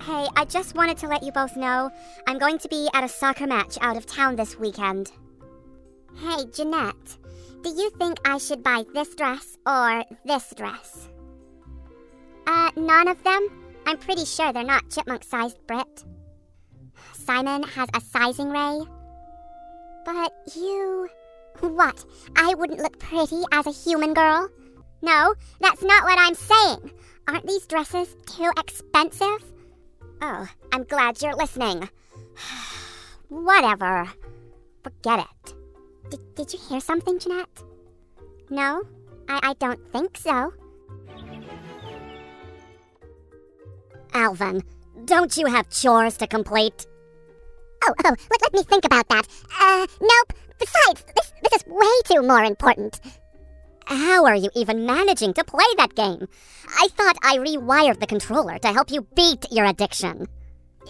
Hey, I just wanted to let you both know I'm going to be at a soccer match out of town this weekend. Hey, Jeanette, do you think I should buy this dress or this dress? None of them? I'm pretty sure they're not chipmunk-sized, Britt. Simon has a sizing ray. But you... What? I wouldn't look pretty as a human girl? No, that's not what I'm saying. Aren't these dresses too expensive? Oh, I'm glad you're listening. Whatever. Forget it. Did you hear something, Jeanette? No? I don't think so. Alvin, don't you have chores to complete? Let me think about that. Nope. Besides, this is way too more important. How are you even managing to play that game? I thought I rewired the controller to help you beat your addiction.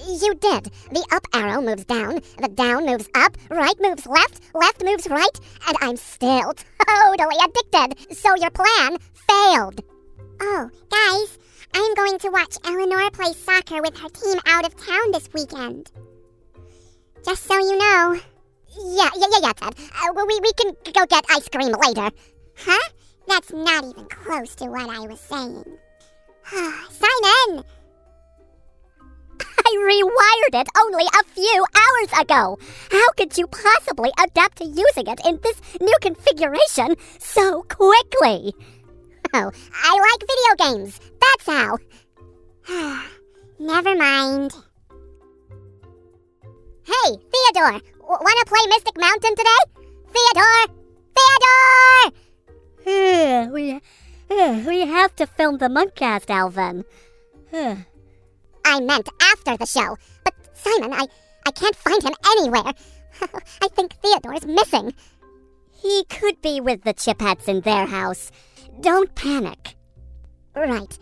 You did. The up arrow moves down, the down moves up, right moves left, left moves right, and I'm still totally addicted. So your plan failed. Oh, guys, I'm going to watch Eleanor play soccer with her team out of town this weekend. Just so you know. Yeah, Ted. We can go get ice cream later. Huh? That's not even close to what I was saying. Simon! I rewired it only a few hours ago. How could you possibly adapt to using it in this new configuration so quickly? Oh, I like video games. That's how. Never mind. Hey, Theodore! Wanna play Mystic Mountain today? Theodore! We have to film the Munkcast, Alvin. I meant after the show. But Simon, I can't find him anywhere. I think Theodore's missing. He could be with the Chipettes in their house. Don't panic. Right.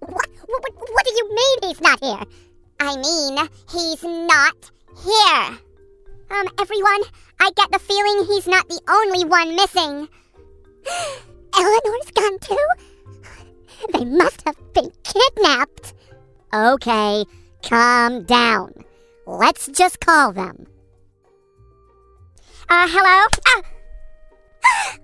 What do you mean he's not here? I mean, he's not here. Everyone, I get the feeling he's not the only one missing. Eleanor's gone too? They must have been kidnapped. Okay, calm down. Let's just call them. Hello?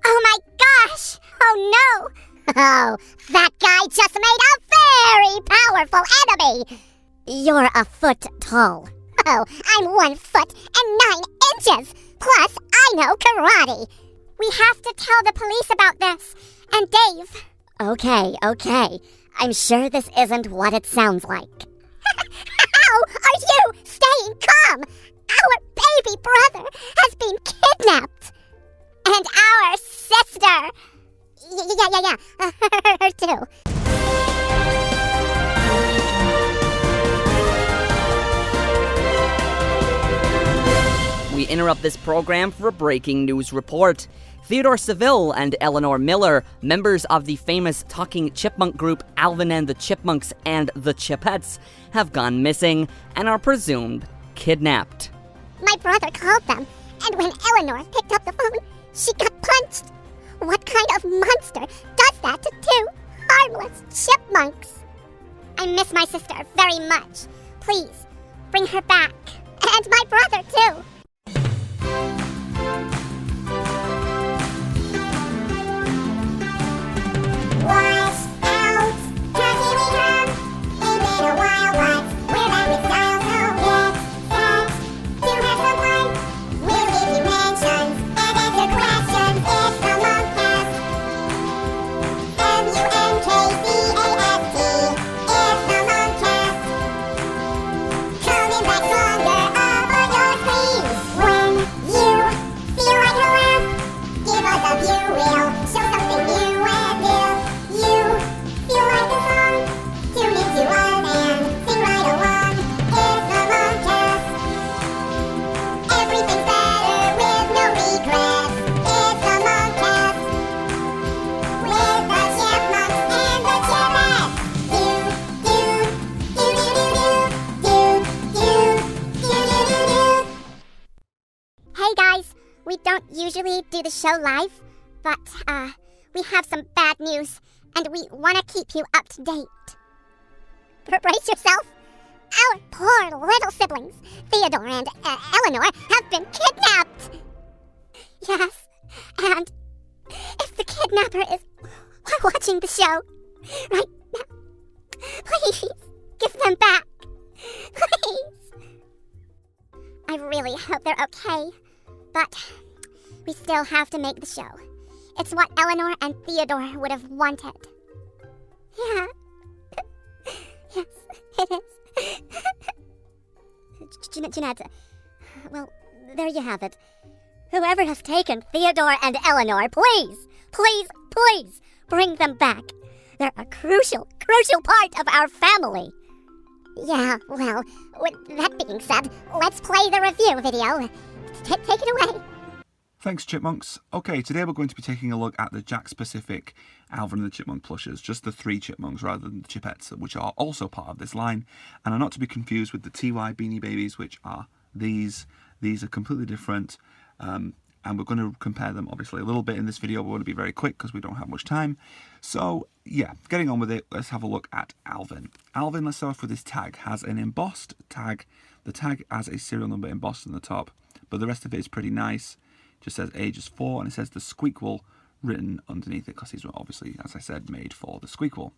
Oh my gosh! Oh no! Oh, that guy just made a very powerful enemy! You're a foot tall. Oh, I'm 1 foot and 9 inches! Plus, I know karate! We have to tell the police about this. And Dave... Okay. I'm sure this isn't what it sounds like. How are you staying calm? Our baby brother has been kidnapped. And our sister... Yeah. Her too. We interrupt this program for a breaking news report. Theodore Seville and Eleanor Miller, members of the famous talking chipmunk group ALVIN and the Chipmunks and the Chipettes, have gone missing and are presumed kidnapped. My brother called them, and when Eleanor picked up the phone, she got punched. What kind of monster does that to two harmless chipmunks? I miss my sister very much. Please, bring her back. And my brother, too. Watch out, 'cause here we come. Ain't been a while, but we're back with style, so get set to have some fun. We'll give you mentions and answer questions. It's the Munkcast. Munkcast. It's the Munkcast. Coming back stronger up on your screens. When you feel like a laugh, give us a view. We'll show something new and if you feel like a song, tune into us and sing right along. It's the Munkcast. Everything's better with no regrets. It's the Munkcast. With the Chipmunks and the Chipettes. Do. Hey guys, we don't usually do the show live, but we have some bad news, and we want to keep you up to date. Brace yourself. Our poor little siblings, Theodore and Eleanor, have been kidnapped. Yes, and if the kidnapper is watching the show right now, please give them back. Please. I really hope they're okay, but we still have to make the show. It's what Eleanor and Theodore would have wanted. Yeah. Yes, it is. Jeanette, well, there you have it. Whoever has taken Theodore and Eleanor, please, bring them back. They're a crucial part of our family. Yeah, well, with that being said, let's play the review video. Take it away. Thanks, Chipmunks. Okay, today we're going to be taking a look at the Jack-specific Alvin and the Chipmunk plushes, just the 3 Chipmunks rather than the Chipettes, which are also part of this line, and are not to be confused with the TY Beanie Babies, which are these. These are completely different, and we're going to compare them, obviously, a little bit in this video. We want to be very quick because we don't have much time. So, yeah, getting on with it, let's have a look at Alvin. Alvin, let's start off with his tag, has an embossed tag. The tag has a serial number embossed on the top, but the rest of it is pretty nice. Just says age is 4, and it says the Squeakquel written underneath it, because he's obviously, as I said, made for the Squeakquel.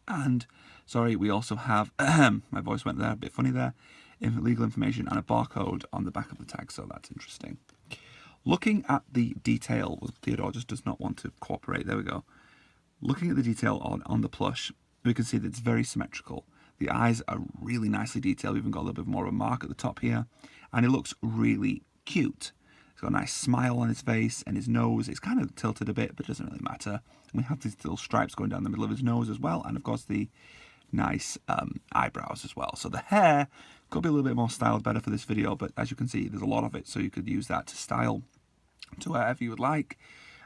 And, sorry, we also have, my voice went there, a bit funny there, legal information and a barcode on the back of the tag, so that's interesting. Looking at the detail, Theodore just does not want to cooperate, there we go. Looking at the detail on the plush, we can see that it's very symmetrical. The eyes are really nicely detailed, we've even got a little bit more of a mark at the top here, and it looks really cute. He's got a nice smile on his face, and his nose is kind of tilted a bit, but it doesn't really matter. And we have these little stripes going down the middle of his nose as well, and of course the nice eyebrows as well. So the hair could be a little bit more styled better for this video, but as you can see, there's a lot of it, so you could use that to style to wherever you would like.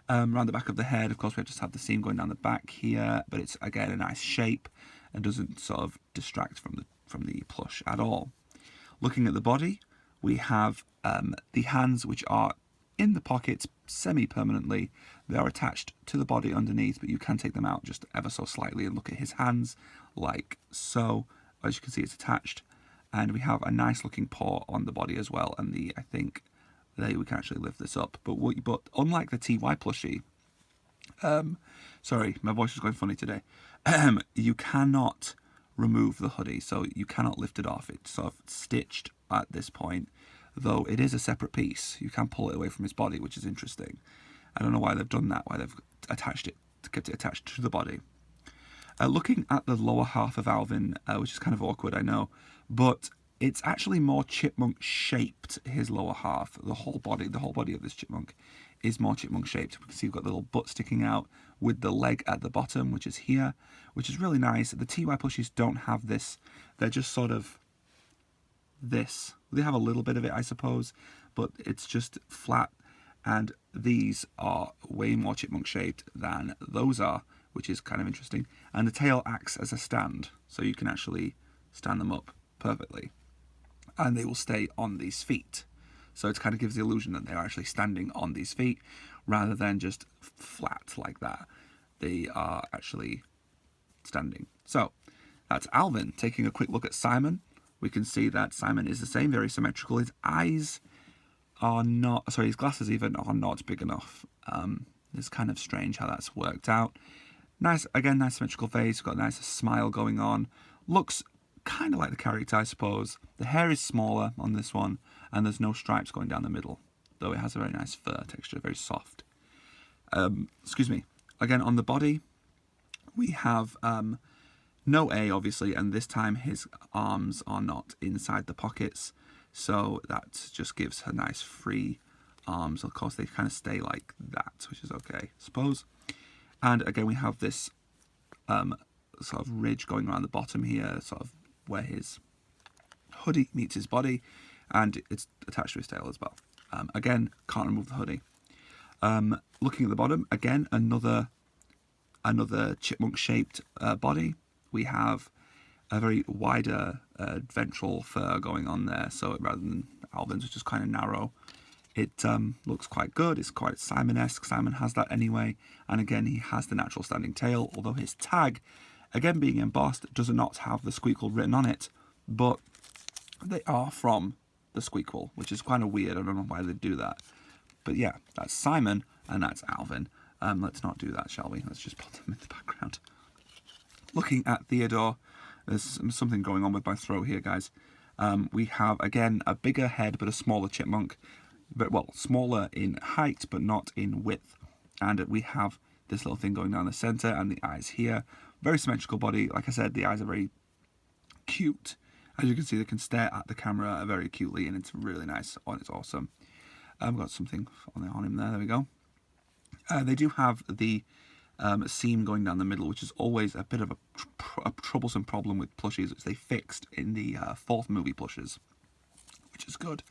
Around the back of the head, of course, we just have the seam going down the back here, but it's again a nice shape and doesn't sort of distract from the plush at all. Looking at the body, we have the hands, which are in the pockets semi-permanently. They are attached to the body underneath, but you can take them out just ever so slightly and look at his hands like so. As you can see, it's attached, and we have a nice looking paw on the body as well. And I think we can actually lift this up. But unlike the TY plushie, sorry, my voice is going funny today. You cannot remove the hoodie, so you cannot lift it off. It's sort of stitched at this point, though it is a separate piece. You can pull it away from his body, which is interesting. I don't know why they've done that, why they've attached it, kept it attached to the body. Looking at the lower half of Alvin, which is kind of awkward, I know, but it's actually more chipmunk shaped, his lower half. The whole body of this chipmunk is more chipmunk shaped. We can see we've got the little butt sticking out with the leg at the bottom, which is here, which is really nice. The TY plushies don't have this. They're just sort of this. They have a little bit of it, I suppose, but it's just flat, and these are way more chipmunk shaped than those are, which is kind of interesting. And the tail acts as a stand, so you can actually stand them up perfectly, and they will stay on these feet. So it kind of gives the illusion that they're actually standing on these feet rather than just flat like that. They are actually standing. So that's Alvin. Taking a quick look at Simon, we can see that Simon is the same, very symmetrical. His eyes are not, sorry, his glasses even are not big enough. It's kind of strange how that's worked out. Nice, again, nice symmetrical face, got a nice smile going on. Looks kind of like the character, I suppose. The hair is smaller on this one, and there's no stripes going down the middle, though it has a very nice fur texture, very soft. Excuse me. Again, on the body, we have no A, obviously, and this time his arms are not inside the pockets, so that just gives her nice free arms. Of course, they kind of stay like that, which is okay, I suppose. And again, we have this sort of ridge going around the bottom here, sort of where his hoodie meets his body, and it's attached to his tail as well. Again, can't remove the hoodie. Looking at the bottom, again, another chipmunk-shaped body. We have a very wider ventral fur going on there, so rather than Alvin's, which is kind of narrow, it looks quite good. It's quite Simon-esque. Simon has that anyway, and again, he has the natural standing tail, although his tag Again, being embossed does not have the Squeakquel written on it, but they are from the Squeakquel, which is kind of weird. I don't know why they do that. But yeah, that's Simon and that's Alvin. Let's not do that, shall we? Let's just put them in the background. Looking at Theodore, there's something going on with my throat here, guys. We have, again, a bigger head but a smaller chipmunk. But, well, smaller in height but not in width. And we have this little thing going down the centre and the eyes here. Very symmetrical body. Like I said, the eyes are very cute. As you can see, they can stare at the camera very cutely, and it's really nice. Oh, it's awesome. I've got something on him there. There we go. They do have the seam going down the middle, which is always a bit of a troublesome problem with plushies, which they fixed in the fourth movie Plushes, which is good.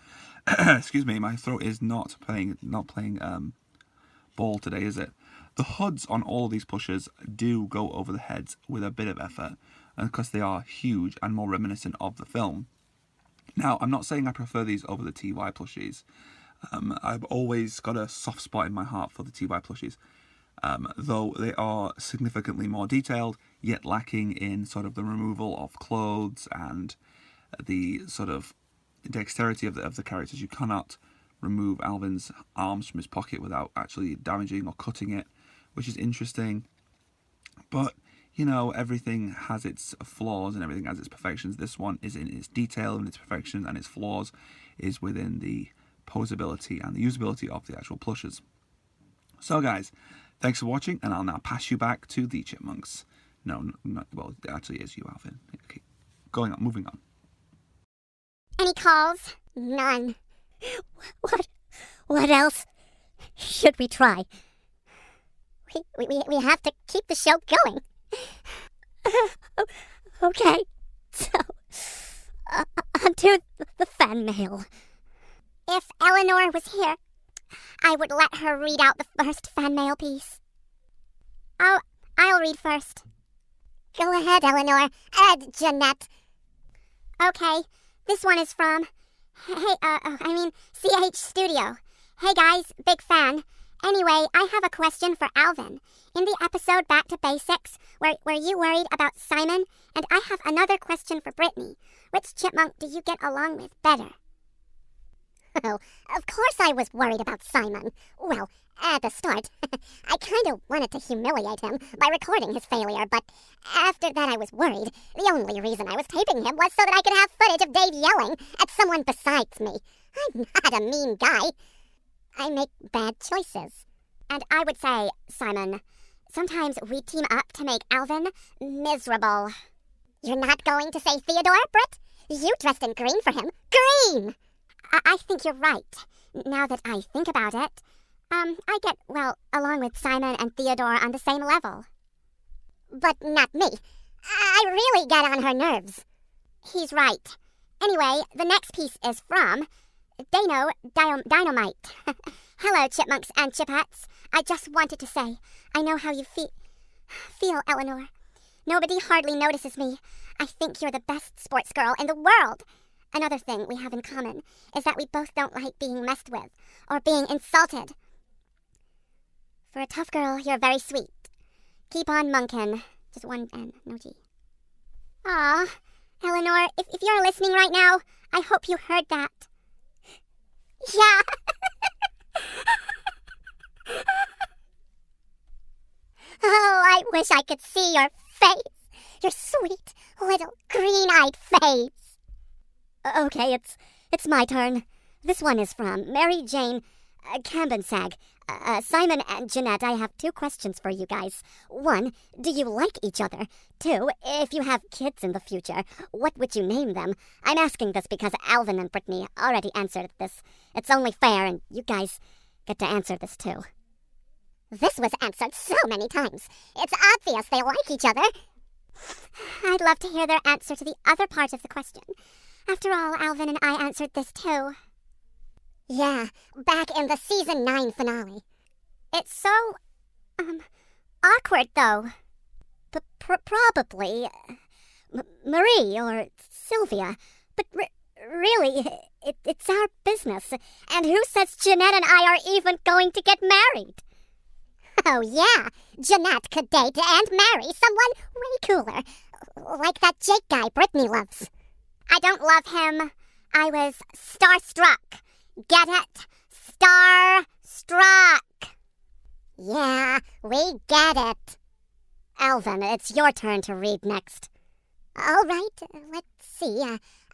Excuse me, my throat is not playing ball today, is it? The hoods on all these plushes do go over the heads with a bit of effort, and because they are huge and more reminiscent of the film. Now, I'm not saying I prefer these over the TY plushies. I've always got a soft spot in my heart for the TY plushies. Though they are significantly more detailed, yet lacking in sort of the removal of clothes and the sort of dexterity of the characters. You cannot remove Alvin's arms from his pocket without actually damaging or cutting it, which is interesting. But, you know, everything has its flaws and everything has its perfections. This one is in its detail and its perfection, and its flaws is within the posability and the usability of the actual plushes. So, guys, thanks for watching, and I'll now pass you back to the Chipmunks. No, well, it actually is you, Alvin. Okay, moving on. Any calls? None. What else should we try? We have to keep the show going. Okay, so onto the fan mail. If Eleanor was here, I would let her read out the first fan mail piece. I'll read first. Go ahead, Eleanor. Jeanette. Okay, this one is from, CH Studio. Hey guys, big fan. Anyway, I have a question for Alvin. In the episode Back to Basics, where you worried about Simon, and I have another question for Brittany. Which chipmunk do you get along with better? Oh, of course I was worried about Simon. Well, at the start, I kind of wanted to humiliate him by recording his failure, but after that I was worried. The only reason I was taping him was so that I could have footage of Dave yelling at someone besides me. I'm not a mean guy. I make bad choices. And I would say, Simon, sometimes we team up to make Alvin miserable. You're not going to say Theodore, Britt? You dressed in green for him. Green! I think you're right. Now that I think about it, I get, along with Simon and Theodore on the same level. But not me. I really get on her nerves. He's right. Anyway, the next piece is from Dynamite. Hello, Chipmunks and Chipettes. I just wanted to say, I know how you feel, Eleanor. Nobody hardly notices me. I think you're the best sports girl in the world. Another thing we have in common is that we both don't like being messed with or being insulted. For a tough girl, you're very sweet. Keep on munkin'. Just one N, no G. Aw, Eleanor, if you're listening right now, I hope you heard that. Yeah. Oh, I wish I could see your face. Your sweet little green-eyed face. Okay, it's my turn. This one is from Mary Jane Kambensag. Simon and Jeanette, I have 2 questions for you guys. 1, do you like each other? 2, if you have kids in the future, what would you name them? I'm asking this because Alvin and Brittany already answered this. It's only fair, and you guys get to answer this too. This was answered so many times. It's obvious they like each other. I'd love to hear their answer to the other part of the question. After all, Alvin and I answered this too. Yeah, back in the season 9 finale. It's so, awkward though. Probably Marie or Sylvia, but really, it's our business. And who says Jeanette and I are even going to get married? Oh, yeah. Jeanette could date and marry someone way cooler. Like that Jake guy Brittany loves. I don't love him. I was starstruck. Get it? Starstruck. Yeah, we get it. Alvin, it's your turn to read next. All right, let's see.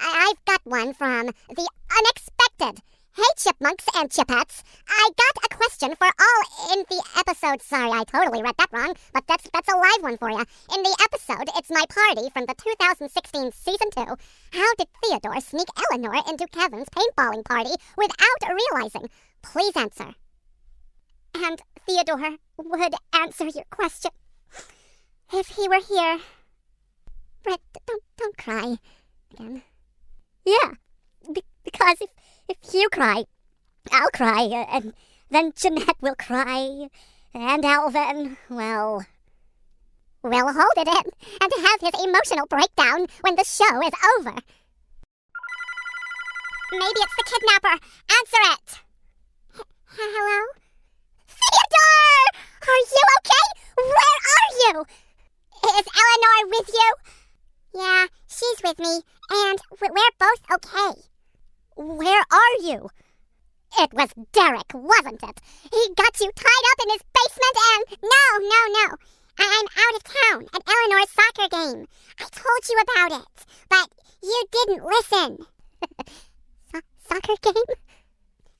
I've got one from the unexpected. Hey, Chipmunks and Chipettes. I got a question for all in the episode. Sorry, I totally read that wrong, but that's a live one for you. In the episode, It's My Party from the 2016 Season 2, how did Theodore sneak Eleanor into Kevin's paintballing party without realizing? Please answer. And Theodore would answer your question if he were here. Brett, don't cry again. Yeah, because if you cry, I'll cry, and then Jeanette will cry, and Alvin, well... We'll hold it in and have his emotional breakdown when the show is over. Maybe it's the kidnapper. Answer it. Hello? Theodore! Are you okay? Where are you? Is Eleanor with you? Yeah, she's with me, and we're both okay. Where are you? It was Derek, wasn't it? He got you tied up in his basement and... No. I'm out of town at Eleanor's soccer game. I told you about it, but you didn't listen. Soccer game?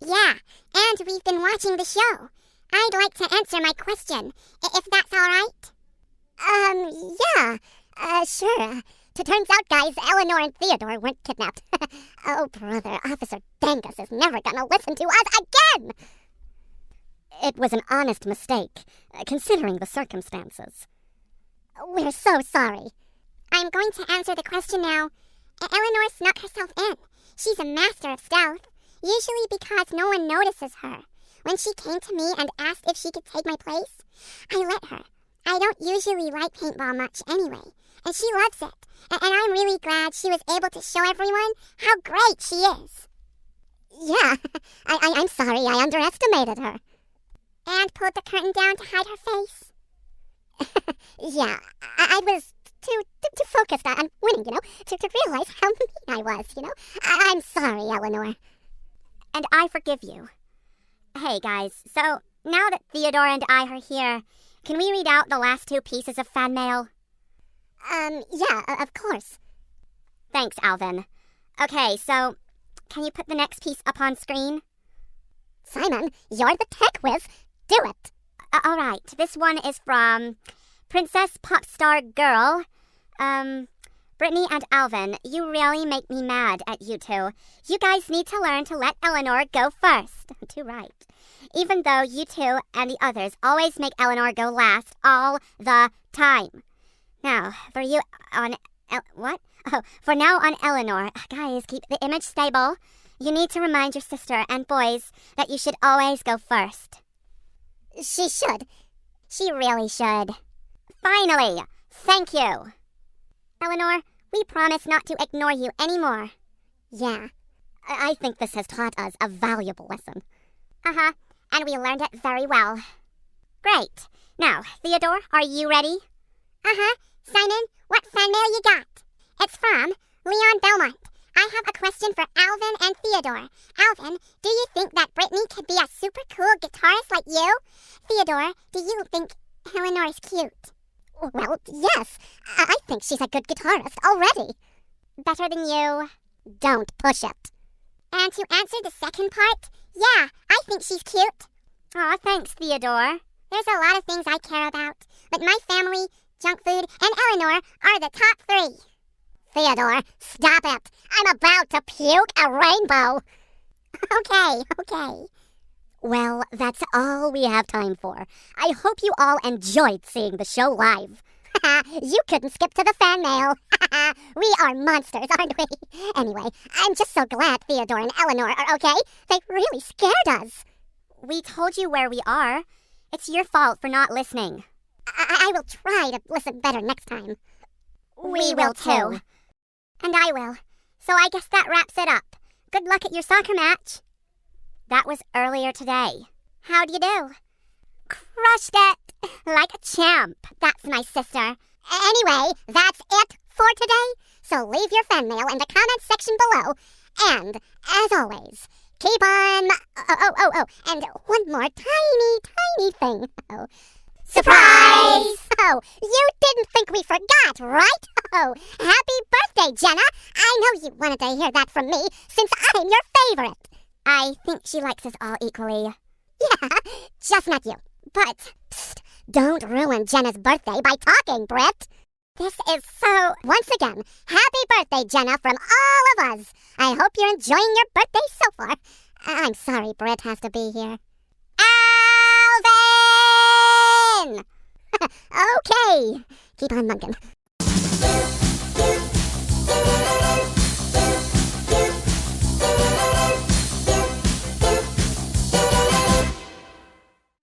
Yeah, and we've been watching the show. I'd like to answer my question, if that's all right. Yeah, sure. Turns out, guys, Eleanor and Theodore weren't kidnapped. Oh, brother, Officer Dangus is never gonna listen to us again! It was an honest mistake, considering the circumstances. We're so sorry. I'm going to answer the question now. Eleanor snuck herself in. She's a master of stealth, usually because no one notices her. When she came to me and asked if she could take my place, I let her. I don't usually like paintball much anyway, and she loves it. And I'm really glad she was able to show everyone how great she is. Yeah, I'm sorry I underestimated her. And pulled the curtain down to hide her face. Yeah, I was too focused on winning, to realize how mean I was, I'm sorry, Eleanor. And I forgive you. Hey, guys, so now that Theodore and I are here, can we read out the last 2 pieces of fan mail? Yeah, of course. Thanks, Alvin. Okay, so can you put the next piece up on screen? Simon, you're the tech whiz. Do it. All right, this one is from Princess Popstar Girl. Brittany and Alvin, you really make me mad at you two. You guys need to learn to let Eleanor go first. Too right. Even though you two and the others always make Eleanor go last all the time. Now, for you on... what? Oh, for now on Eleanor. Guys, keep the image stable. You need to remind your sister and boys that you should always go first. She should. She really should. Finally! Thank you! Eleanor, we promise not to ignore you anymore. Yeah. I think this has taught us a valuable lesson. Uh-huh, and we learned it very well. Great. Now, Theodore, are you ready? Uh-huh. Simon, what fan mail you got? It's from Leon Belmont. I have a question for Alvin and Theodore. Alvin, do you think that Brittany could be a super cool guitarist like you? Theodore, do you think Eleanor is cute? Well, yes. I think she's a good guitarist already. Better than you? Don't push it. And to answer the second part, yeah, I think she's cute. Aw, thanks, Theodore. There's a lot of things I care about, but my family, junk food, and Eleanor are the top 3. Theodore, stop it. I'm about to puke a rainbow. Okay. Well, that's all we have time for. I hope you all enjoyed seeing the show live. You couldn't skip to the fan mail. We are monsters, aren't we? Anyway, I'm just so glad Theodore and Eleanor are okay. They really scared us. We told you where we are. It's your fault for not listening. I will try to listen better next time. We will too. And I will. So I guess that wraps it up. Good luck at your soccer match. That was earlier today. How'd you do? Crushed it! Like a champ. That's my sister. Anyway, that's it for today. So leave your fan mail in the comments section below. And, as always, keep on... and one more tiny thing. Surprise! Oh, you didn't think we forgot, right? Oh, happy birthday, Jenna! I know you wanted to hear that from me, since I'm your favorite. I think she likes us all equally. Yeah, just not you. But, psst, don't ruin Jenna's birthday by talking, Britt. This is so... Once again, happy birthday, Jenna, from all of us. I hope you're enjoying your birthday so far. I'm sorry Britt has to be here. ALVIN! Okay, keep on munking.